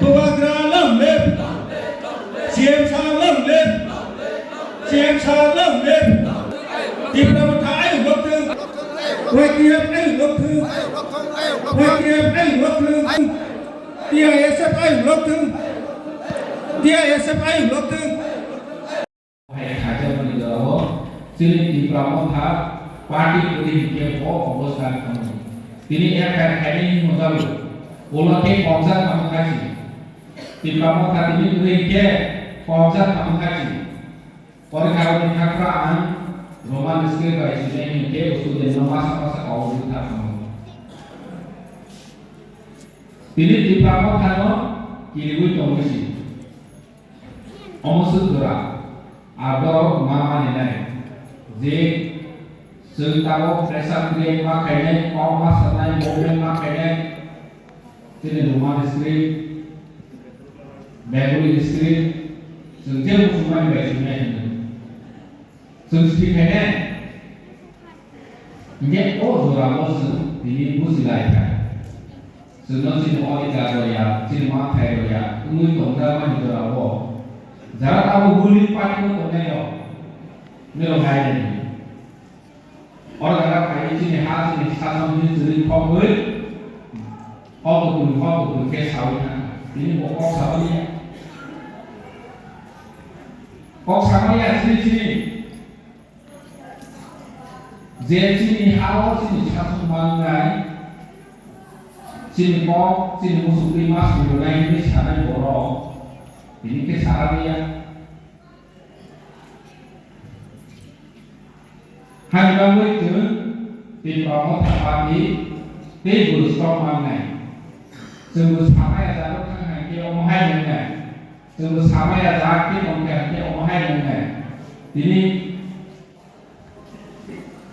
Bawagra lâm lên, chiêm sang lâm lên, chiêm sang lâm lên, tìm ra một thái lục thương, quay kiếm anh lục thương, quay kiếm anh lục thương, tia sắp anh lục thương, tia sắp anh lục thương. Hay khả cho mình được đó, cho nên thì problem tháp party của mình kia có oboskan không, thì này em phải hay đi một giờ rồi, olah ke oboskan kamu kasih, thì problem tháp ini người kia oboskan kamu kasih, और kalau di Hakraan Roman Script by Sudani ke usul masa-masa kau kita kamu, ini di problem tháp kiri gue tomisi, omusud dora. Abang mama ni je setahu pressure create mak kene, koma sanai movement mak kene, sini Roman script, Bengali script, sejauh musuhan bahasa ini, script kene, ini orang musuh ini musuh lain, sebelum sini orang Jawa sini mak Thai ini tongkar mana itu orang. Jangan kamu guling pati itu neo hai ni. Orang Arab kaya ini hal ini sama ni jadi kongoi, kongoi ke sawitnya. Ini pokok sawitnya. Kok sawitnya sini. Jadi sini hal sini satu mangai. Sini kok sini musuh lima sebenarnya ini sana borong. Ini kesalahan hanya kamu itu di promo tapi di burus mana sungguh sama ya jatuh kan kita omahai mana sungguh sama ya jatuh kita omahai mana ini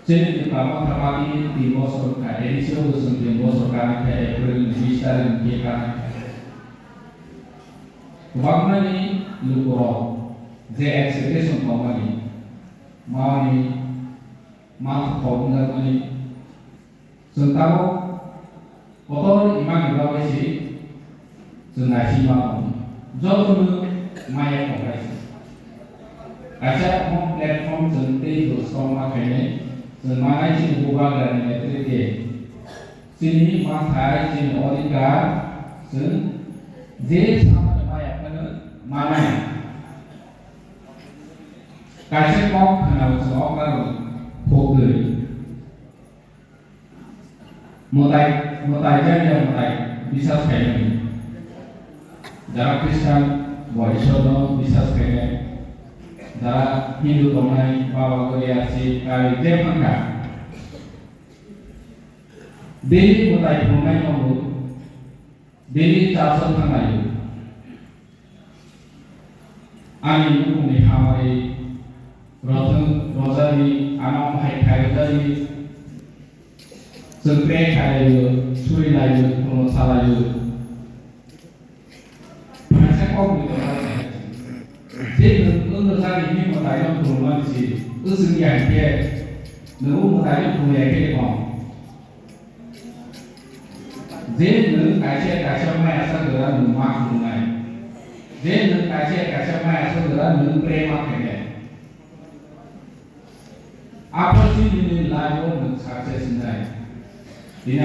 jadi di promo tapi di bosor kan edisi bosor di bosor kan kita April bisa dan kita Wagner ni lukuro, je expectation komani, mani, mak komna mani, sentaro, kotor iman juga besi, senasi mak, jauh tu maya komasi. Aja home platform senti doskong makanya, semana sini buka dan elektrik, sini mak hai sini orika, sen je sama mana ya? Kasih kok kenal soal baru, fokus. Mutai bisa sekali. Jarak Kristen, Waisono bisa sekali. Jarak Hindu domai bawa kreasi kali Jepang kan. Dili mutai domai nombor, dili casar tanggayu. Ani mukuni hamari rozari anam hai khairi sempre khairi suri layu kono salayu masa kau itu jadi untuk hari ini mutayam kurungan si usung yang dia nunggu mutayam punya dia kau jadi nunggu kaca mai asal gerak rumah kurungan jadi kaca mai asal gerak nunggu prema kene apa sih ini layu nunggu sukses ini ini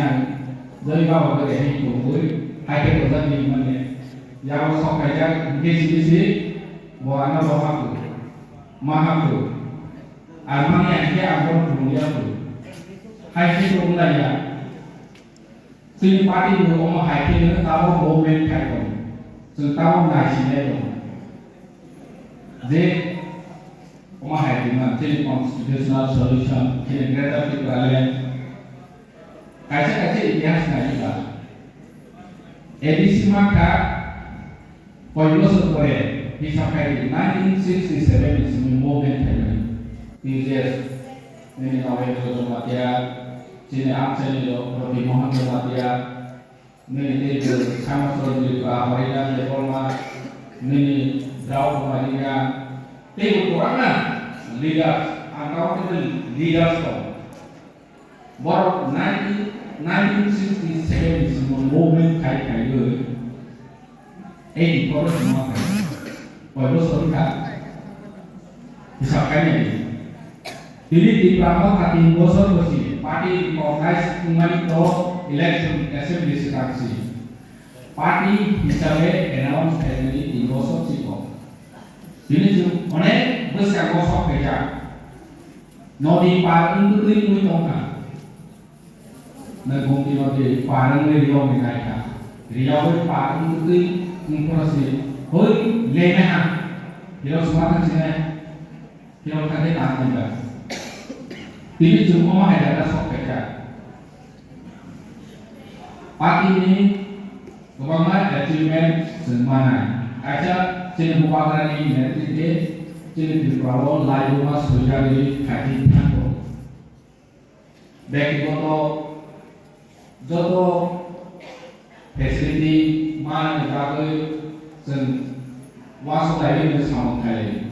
dari bawah ke ini kumpul hai ke kosan di mana yang sok kaca gisi bawa anak mahaku armani yang dia abon dunia tu hai ke rumahnya sini parti dulu om hai ke tahu momen kayak tahu nasi itu, jadi om hai ke mana constitutional solution jadi kereta pikirnya kaca ikhlas nasi lah edisi maka poinnya seperti disampaikan 1967 is movement TJS ini namanya Sotomatia sini Amsen itu Prof. Muhammad Sotomatia ini itu sama seperti Harina Reforma ini Draw Marina itu kurangnya leaders angkau itu leaders baru 1967 is moment kai người ấy thì có rất nhiều cái bởi một số cái bisa cái này jadi di Pramod hati bosor bosi party recognize mengenai election assembly seleksi party misalnya announce family di bosor siko jadi tu mana besar bosor kerja nodi party itu tuh tongkat nagong di parang Riau mereka Riau itu party itu proses hoi lena kita semua kan sini kita kan kita juga ini cuma ada sok kerja. Parti ini kebanyakan achievement semana. Aja jenis mukaran ini nanti dia jenis di bawah layu mas menjadi hati tanpa. Baik itu jodoh fasiliti mana dipakai sen masuk lagi bersama kalian.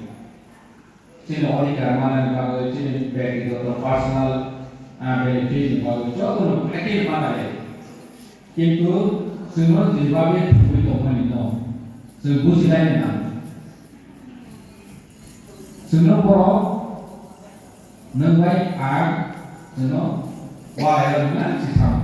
Sini orang mana dipakai sini baik itu personal benefit dipakai jodoh pakai mana ya? Itu semua dipakai untuk mana? Semua selain mana? Semua orang nenggai semua wahai orang sih sama.